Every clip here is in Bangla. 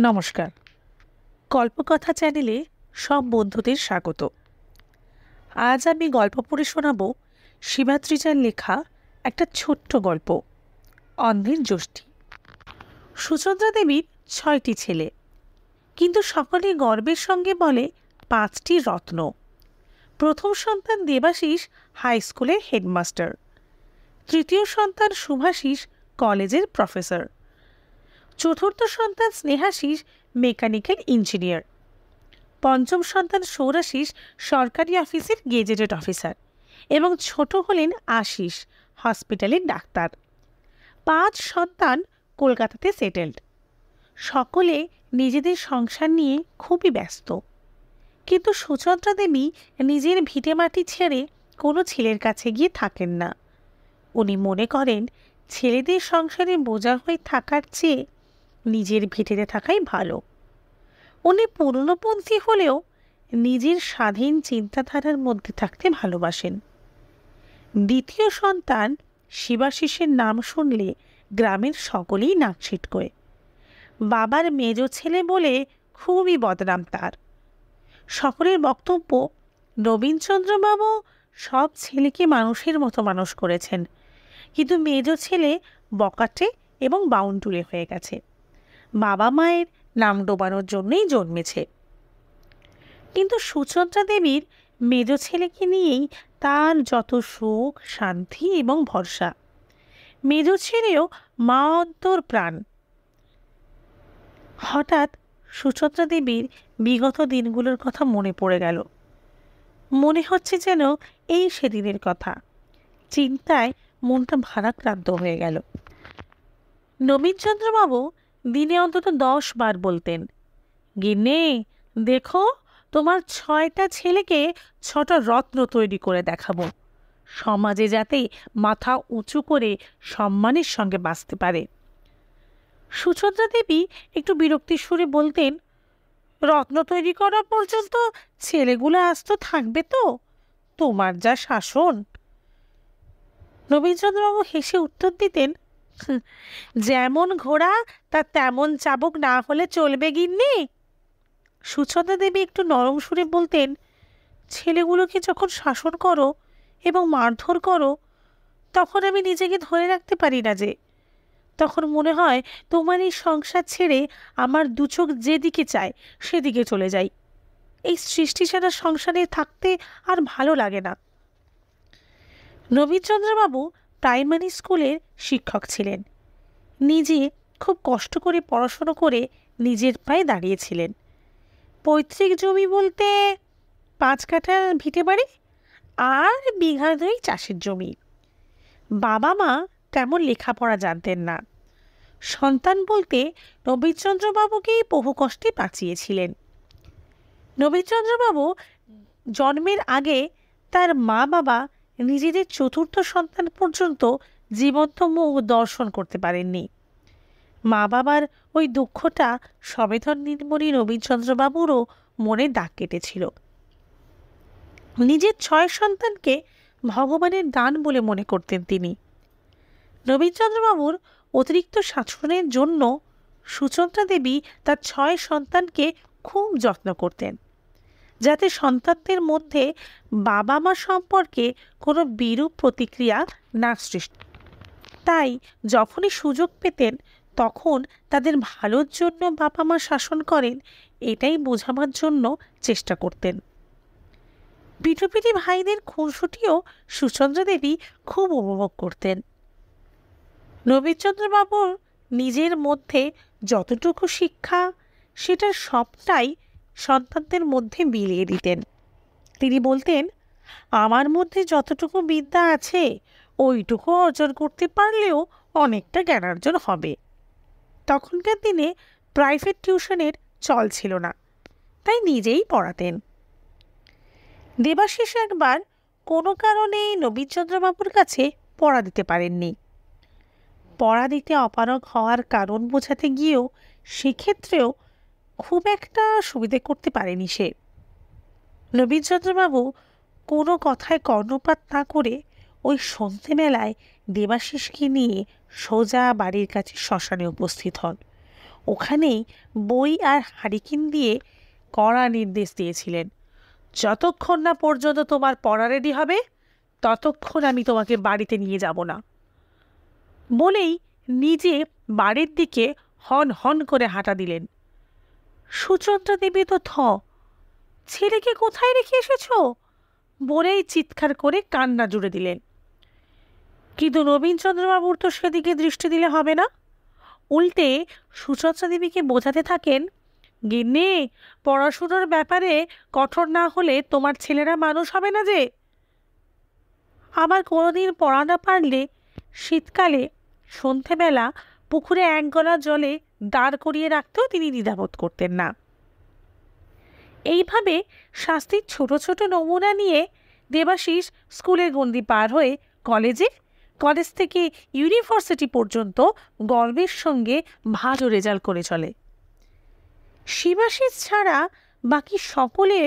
নমস্কার। গল্পকথা চ্যানেলে সব বন্ধুদের স্বাগত। আজ আমি গল্প পড়ে শোনাব শিবাত্রিজার লেখা একটা ছোট্ট গল্প, অন্ধের যষ্টি। সুচন্দ্রা দেবীর 6টি ছেলে, কিন্তু সকলে গর্বের সঙ্গে বলে 5টি রত্ন। প্রথম সন্তান দেবাশিস হাই স্কুলের হেডমাস্টার, তৃতীয় সন্তান শুভাশিস কলেজের প্রফেসর, চতুর্থ সন্তান স্নেহাশিস মেকানিক্যাল ইঞ্জিনিয়ার, পঞ্চম সন্তান সৌরাশিস সরকারি অফিসের গেজেটেড অফিসার এবং ছোট হলেন আশিস হসপিটালের ডাক্তার। 5 সন্তান কলকাতাতে সেটেলড। সকলে নিজেদের সংসার নিয়ে খুবই ব্যস্ত, কিন্তু সুচন্দ্রা দেবী নিজের ভিটেমাটি ছেড়ে কোনো ছেলের কাছে গিয়ে থাকেন না। উনি মনে করেন ছেলেদের সংসারে বোঝা হয়ে থাকার চেয়ে নিজের ভিটেতে থাকাই ভালো। উনি পুরনোপন্থী হলেও নিজের স্বাধীন চিন্তাধারার মধ্যে থাকতে ভালোবাসেন। দ্বিতীয় সন্তান শিবাশিসের নাম শুনলে গ্রামের সকলেই নাক ছিটকোয়। বাবার মেজ ছেলে বলে খুবই বদনাম তার। সকলের বক্তব্য, নবীনচন্দ্রবাবু সব ছেলেকে মানুষের মতো মানুষ করেছেন, কিন্তু মেজ ছেলে বকাটে এবং বাউন্ডুলে হয়ে গেছে, বাবা মায়ের নাম ডোবানোর জন্যই জন্মেছে। কিন্তু সুচন্দ্রা দেবীর মেজ ছেলেকে নিয়েই তার যত সুখ, শান্তি এবং ভরসা। মেজ ছেলেও মা অন্তর প্রাণ। হঠাৎ সুচন্দ্রা দেবীর বিগত দিনগুলোর কথা মনে পড়ে গেল। মনে হচ্ছে যেন এই সেদিনের কথা। চিন্তায় মনটা ভারাক্রান্ত হয়ে গেল। নবীনচন্দ্রবাবু দিনে অন্তত 10 বার বলতেন, গিন্নি দেখো, তোমার 6টা ছেলেকে 6টা রত্ন তৈরি করে দেখাবো, সমাজে যাতে মাথা উঁচু করে সম্মানের সঙ্গে বাঁচতে পারে। সুচন্দ্রা দেবী একটু বিরক্তির সুরে বলতেন, রত্ন তৈরি করা পর্যন্ত ছেলেগুলো আস্ত থাকবে তো? তোমার যা শাসন। নবীনচন্দ্রবাবু হেসে উত্তর দিতেন, যেমন ঘোড়া তা তেমন চাবুক না হলে চলবে গিন্নি। সুচন্দ্রা দেবী একটু নরম সুরে বলতেন, ছেলেগুলোকে যখন শাসন করো এবং মারধর করো, তখন আমি নিজেকে ধরে রাখতে পারি না যে। তখন মনে হয় তোমার এই সংসার ছেড়ে আমার দু চোখ যেদিকে চায় সেদিকে চলে যাই। এই সৃষ্টি ছাড়া সংসারে থাকতে আর ভালো লাগে না। নবীনচন্দ্রবাবু প্রাইমারি স্কুলের শিক্ষক ছিলেন। নিজে খুব কষ্ট করে পড়াশুনো করে নিজের পায়ে দাঁড়িয়েছিলেন। পৈতৃক জমি বলতে 5 কাঠা ভিটে বাড়ি আর বিঘা 2 চাষের জমি। বাবা মা তেমন লেখাপড়া জানতেন না। সন্তান বলতে নবীনচন্দ্রবাবুকেই বহু কষ্টে বাঁচিয়েছিলেন। নবীনচন্দ্রবাবু জন্মের আগে তার মা বাবা নিজেদের চতুর্থ সন্তান পর্যন্ত জীবন্ত মুখ দর্শন করতে পারেননি। মা বাবার ওই দুঃখটা সবেধন নির্মণি নবীনচন্দ্রবাবুরও মনে দাগ কেটেছিল। নিজের 6 সন্তানকে ভগবানের দান বলে মনে করতেন তিনি। নবীনচন্দ্রবাবুর অতিরিক্ত শাসনের জন্য সুচন্দ্রা দেবী তার 6 সন্তানকে খুব যত্ন করতেন, যাতে সন্তানদের মধ্যে বাবা মা সম্পর্কে কোনো বিরূপ প্রতিক্রিয়া না সৃষ্টি। তাই যখনই সুযোগ পেতেন তখন তাদের ভালোর জন্য বাবা মা শাসন করেন এটাই বোঝাবার জন্য চেষ্টা করতেন। পিঠোপিঠি ভাইদের খুনসুটিও সুচন্দ্রা দেবী খুব উপভোগ করতেন। নবীনচন্দ্রবাবুর নিজের মধ্যে যতটুকু শিক্ষা, সেটার সবটাই সন্তানদের মধ্যে বিলিয়ে দিতেন। তিনি বলতেন, আমার মধ্যে যতটুকু বিদ্যা আছে ওইটুকু অর্জন করতে পারলেও অনেকটা জ্ঞানার্জন হবে। তখনকার দিনে প্রাইভেট টিউশনের চল ছিল না, তাই নিজেই পড়াতেন। দেবাশিস একবার কোনো কারণে নবীনচন্দ্রবাবুর কাছে পড়া দিতে পারেননি। পড়া দিতে অপারগ হওয়ার কারণ বোঝাতে গিয়েও সেক্ষেত্রেও খুব একটা সুবিধে করতে পারেনি সে। নবীনচন্দ্রবাবু কোনো কথায় কর্ণপাত না করে ওই সন্ধ্যেবেলায় দেবাশিসকে নিয়ে সোজা বাড়ির কাছে শ্মশানে উপস্থিত হন। ওখানেই বই আর হারিকেন দিয়ে কড়া নির্দেশ দিয়েছিলেন, যতক্ষণ না পর্যন্ত তোমার পড়া রেডি হবে ততক্ষণ আমি তোমাকে বাড়িতে নিয়ে যাব না। বলেই নিজে বাড়ির দিকে হন হন করে হাঁটা দিলেন। সুচন্দ্রা দেবী তো ছেলেকে কোথায় রেখে এসেছ বলেই চিৎকার করে কান্না জুড়ে দিলেন। কিন্তু নবীনচন্দ্রবাবুর তো সেদিকে দৃষ্টি দিলে হবে না, উল্টে সুচন্দ্রা দেবীকে বোঝাতে থাকেন, গিন্নি, পড়াশুনোর ব্যাপারে কঠোর না হলে তোমার ছেলেরা মানুষ হবে না যে। আবার কোনোদিন পড়া না পারলে শীতকালে সন্ধেবেলা পুকুরে এক গলা জলে দাঁড় করিয়ে রাখতেও তিনি দ্বিধাবোধ করতেন না। এইভাবে শাস্তির ছোট ছোট নমুনা নিয়ে দেবাশিস স্কুলের গণ্ডি পার হয়ে কলেজ থেকে ইউনিভার্সিটি পর্যন্ত গর্বের সঙ্গে ভালো রেজাল্ট করে চলে। শিবাশিস ছাড়া বাকি সকলে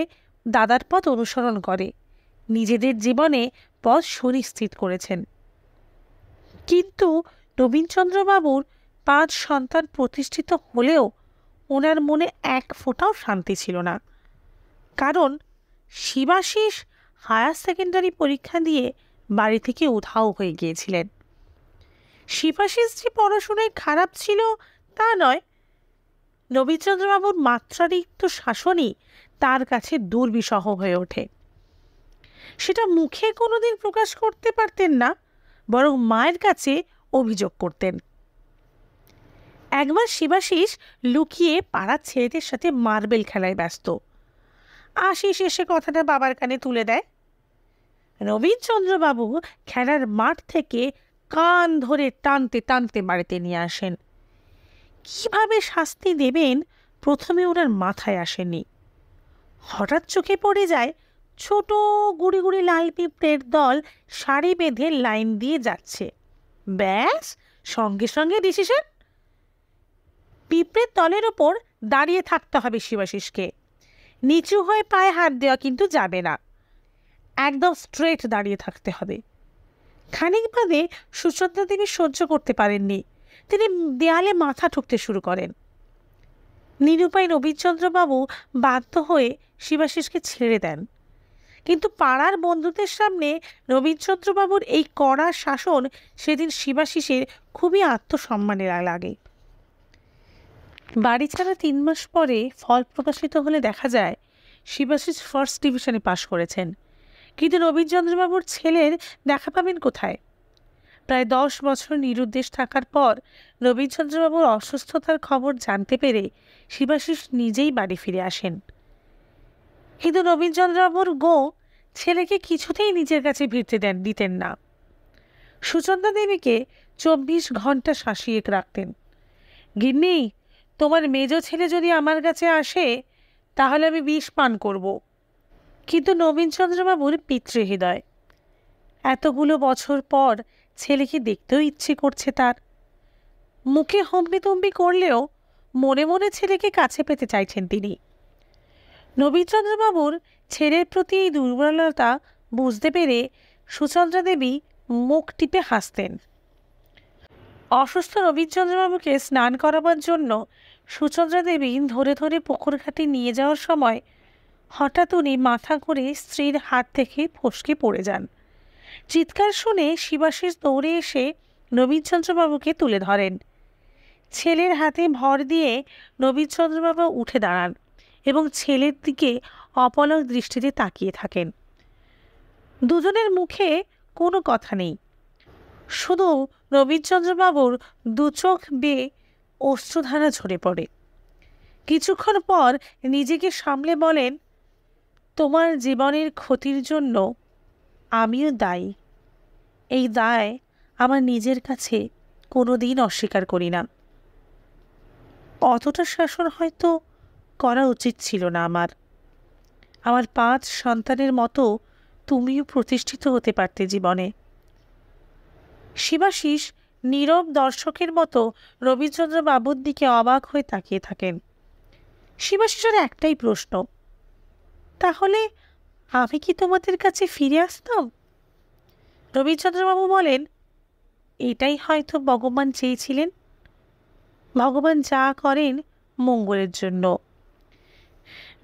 দাদার পথ অনুসরণ করে, নিজেদের জীবনে পথ সুনিশ্চিত করেছেন। কিন্তু নবীনচন্দ্রবাবুর 5 সন্তান প্রতিষ্ঠিত হলেও ওনার মনে এক ফোঁটাও শান্তি ছিল না। কারণ শিবাশিস হায়ার সেকেন্ডারি পরীক্ষা দিয়ে বাড়ি থেকে উধাও হয়ে গিয়েছিলেন। শিবাশিস যে পড়াশোনায় খারাপ ছিল তা নয়, নবীনচন্দ্রবাবুর মাত্রাতিরিক্ত শাসনই তার কাছে দুর্বিষহ হয়ে ওঠে। সেটা মুখে কোনোদিন প্রকাশ করতে পারতেন না, বরং মায়ের কাছে অভিযোগ করতেন। একবার শিবাশিস লুকিয়ে পাড়ার ছেলেদের সাথে মার্বেল খেলায় ব্যস্ত। আশিস এসে কথাটা বাবার কানে তুলে দেয়। নবীনচন্দ্রবাবু খেলার মাঠ থেকে কান ধরে টানতে টানতে বাড়িতে নিয়ে আসেন। কিভাবে শাস্তি দেবেন প্রথমে ওনার মাথায় আসেনি। হঠাৎ চোখে পড়ে যায় ছোট গুড়ি গুড়ি লাল পিঁপড়ের দল সারি বেঁধে লাইন দিয়ে যাচ্ছে। ব্যাস, সঙ্গে সঙ্গে ডিসিশন, পিঁপড়ের দলের ওপর দাঁড়িয়ে থাকতে হবে শিবাশিসকে। নিচু হয়ে পায়ে হাত দেওয়া কিন্তু যাবে না, একদম স্ট্রেট দাঁড়িয়ে থাকতে হবে। খানিক বাদে সুচন্দ্রা দেবী সহ্য করতে পারেননি, তিনি দেয়ালে মাথা ঠুকতে শুরু করেন। নিরুপায় নবীনচন্দ্রবাবু বাধ্য হয়ে শিবাশিসকে ছেড়ে দেন। কিন্তু পাড়ার বন্ধুদের সামনে নবীনচন্দ্রবাবুর এই কড়া শাসন সেদিন শিবাশিসের খুবই আত্মসম্মানের লাগে। বাড়ি ছাড়া 3 মাস পরে ফল প্রকাশিত হলে দেখা যায় শিবাশিস ফার্স্ট ডিভিশনে পাশ করেছেন। কিন্তু নবীনচন্দ্রবাবুর ছেলের দেখা পাবেন কোথায়? প্রায় 10 বছর নিরুদ্দেশ থাকার পর নবীনচন্দ্রবাবুর অসুস্থতার খবর জানতে পেরে শিবাশিস নিজেই বাড়ি ফিরে আসেন। কিন্তু নবীনচন্দ্রবাবুর ছেলেকে কিছুতেই নিজের কাছে ফিরতে দিতেন না। সুচন্দ্রা দেবীকে 24 ঘন্টা শাসিয়ে রাখতেন। গিন্নি, তোমার মেজ ছেলে যদি আমার কাছে আসে তাহলে আমি বিষ পান করব। কিন্তু নবীনচন্দ্রবাবুর পিতৃহৃদয়, এতগুলো বছর পর ছেলেকে দেখতেও ইচ্ছে করছে তার। মুখে হম্বিতম্বি করলেও মনে মনে ছেলেকে কাছে পেতে চাইছেন তিনি। নবীনচন্দ্রবাবুর ছেলের প্রতি এই দুর্বলতা বুঝতে পেরে সুচন্দ্রা দেবী মুখ টিপে হাসতেন। অসুস্থ নবীনচন্দ্রবাবুকে স্নান করাবার জন্য সুচন্দ্রা দেবী ধরে ধরে পুকুর ঘাটে নিয়ে যাওয়ার সময় হঠাৎ উনি মাথা ঘুরে স্ত্রীর হাত থেকে ফসকে পড়ে যান। চিৎকার শুনে শিবাশিস দৌড়ে এসে নবীনচন্দ্রবাবুকে তুলে ধরেন। ছেলের হাতে ভর দিয়ে নবীনচন্দ্রবাবু উঠে দাঁড়ান এবং ছেলের দিকে অপলক দৃষ্টিতে তাকিয়ে থাকেন। দুজনের মুখে কোনো কথা নেই, শুধু নবীনচন্দ্রবাবুর 2 চোখ বেয়ে অশ্রুধারা ঝরে পড়ে। কিছুক্ষণ পর নিজেকে সামলে বলেন, তোমার জীবনের ক্ষতির জন্য আমিও দায়ী। এই দায় আমার নিজের কাছে কোনো দিন অস্বীকার করি না। অতটা শাসন হয়তো করা উচিত ছিল না আমার 5 সন্তানের মতো তুমিও প্রতিষ্ঠিত হতে পারতে জীবনে। শিবাশিস নীরব দর্শকের মতো রবীন্দ্রবাবুর দিকে অবাক হয়ে তাকিয়ে থাকেন। শিবাশিসের একটাই প্রশ্ন, তাহলে আমি কি তোমাদের কাছে ফিরে আসতাম? রবীন্দ্রবাবু বলেন, এটাই হয়তো ভগবান চেয়েছিলেন। ভগবান যা করেন মঙ্গলের জন্য।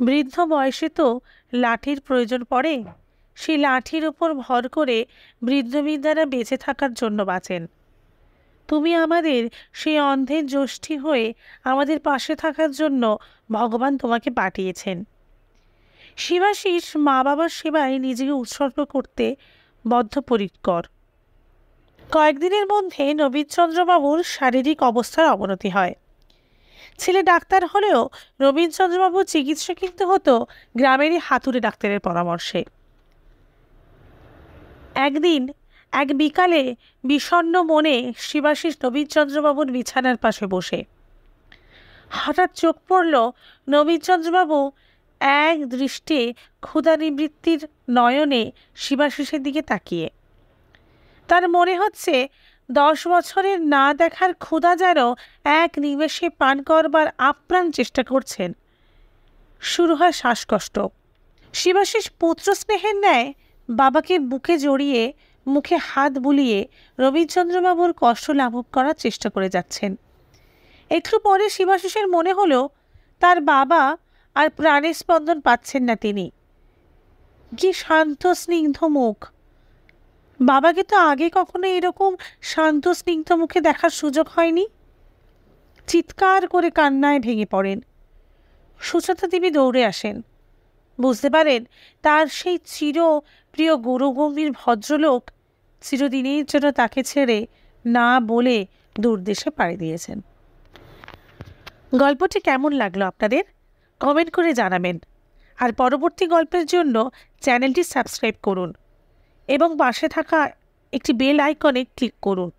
বৃদ্ধ বয়সে তো লাঠির প্রয়োজন পড়ে, সেই লাঠির উপর ভর করে বৃদ্ধবৃদ্ধারা বেঁচে থাকার জন্য বাঁচেন। তুমি আমাদের সেই অন্ধের যষ্টি হয়ে আমাদের পাশে থাকার জন্য ভগবান তোমাকে পাঠিয়েছেন। শিবাশিস মা বাবার সেবায় নিজেকে উৎসর্গ করতে বদ্ধপরিকর। কয়েকদিনের মধ্যে নবীনচন্দ্রবাবুর শারীরিক অবস্থার অবনতি হয়। ছেলে ডাক্তার হলেও নবীনচন্দ্রবাবুর চিকিৎসা কিন্তু হতো গ্রামেরই হাতুড়ে ডাক্তারের পরামর্শে। একদিন এক বিকালে বিষণ্ণ মনে শিবাশিস নবীনচন্দ্রবাবুর বিছানার পাশে বসে। হঠাৎ চোখ পড়ল নবীনচন্দ্রবাবু এক দৃষ্টে ক্ষুধানিবৃত্তির নয়নে শিবাশিসের দিকে তাকিয়ে। তার মনে হচ্ছে 10 বছরের না দেখার ক্ষুধা যেন এক নিমেষে পান করবার আপ্রাণ চেষ্টা করছেন। শুরু হয় শ্বাসকষ্ট। শিবাশিস পুত্র স্নেহের ন্যায় বাবাকে বুকে জড়িয়ে মুখে হাত বুলিয়ে রবীন্দ্রচন্দ্রবাবুর কষ্ট লাঘব করার চেষ্টা করে যাচ্ছেন। একটু পরে শিবাশিসের মনে হলো তার বাবা আর প্রাণের স্পন্দন পাচ্ছেন না তিনি। কি শান্ত স্নিগ্ধ মুখ! বাবাকে তো আগে কখনো এরকম শান্ত স্নিগ্ধ মুখে দেখার সুযোগ হয়নি। চিৎকার করে কান্নায় ভেঙে পড়েন। সুচেতা দেবী দৌড়ে আসেন। বুঝতে পারেন তার সেই প্রিয় গুরুগম্ভীর ভদ্রলোক চিরদিনের জন্য তাকে ছেড়ে না বলে দূরদেশে পাড়ি দিয়েছেন। গল্পটি কেমন লাগলো আপনাদের কমেন্ট করে জানাবেন। আর পরবর্তী গল্পের জন্য চ্যানেলটি সাবস্ক্রাইব করুন এবং পাশে থাকা একটি বেল আইকনে ক্লিক করুন।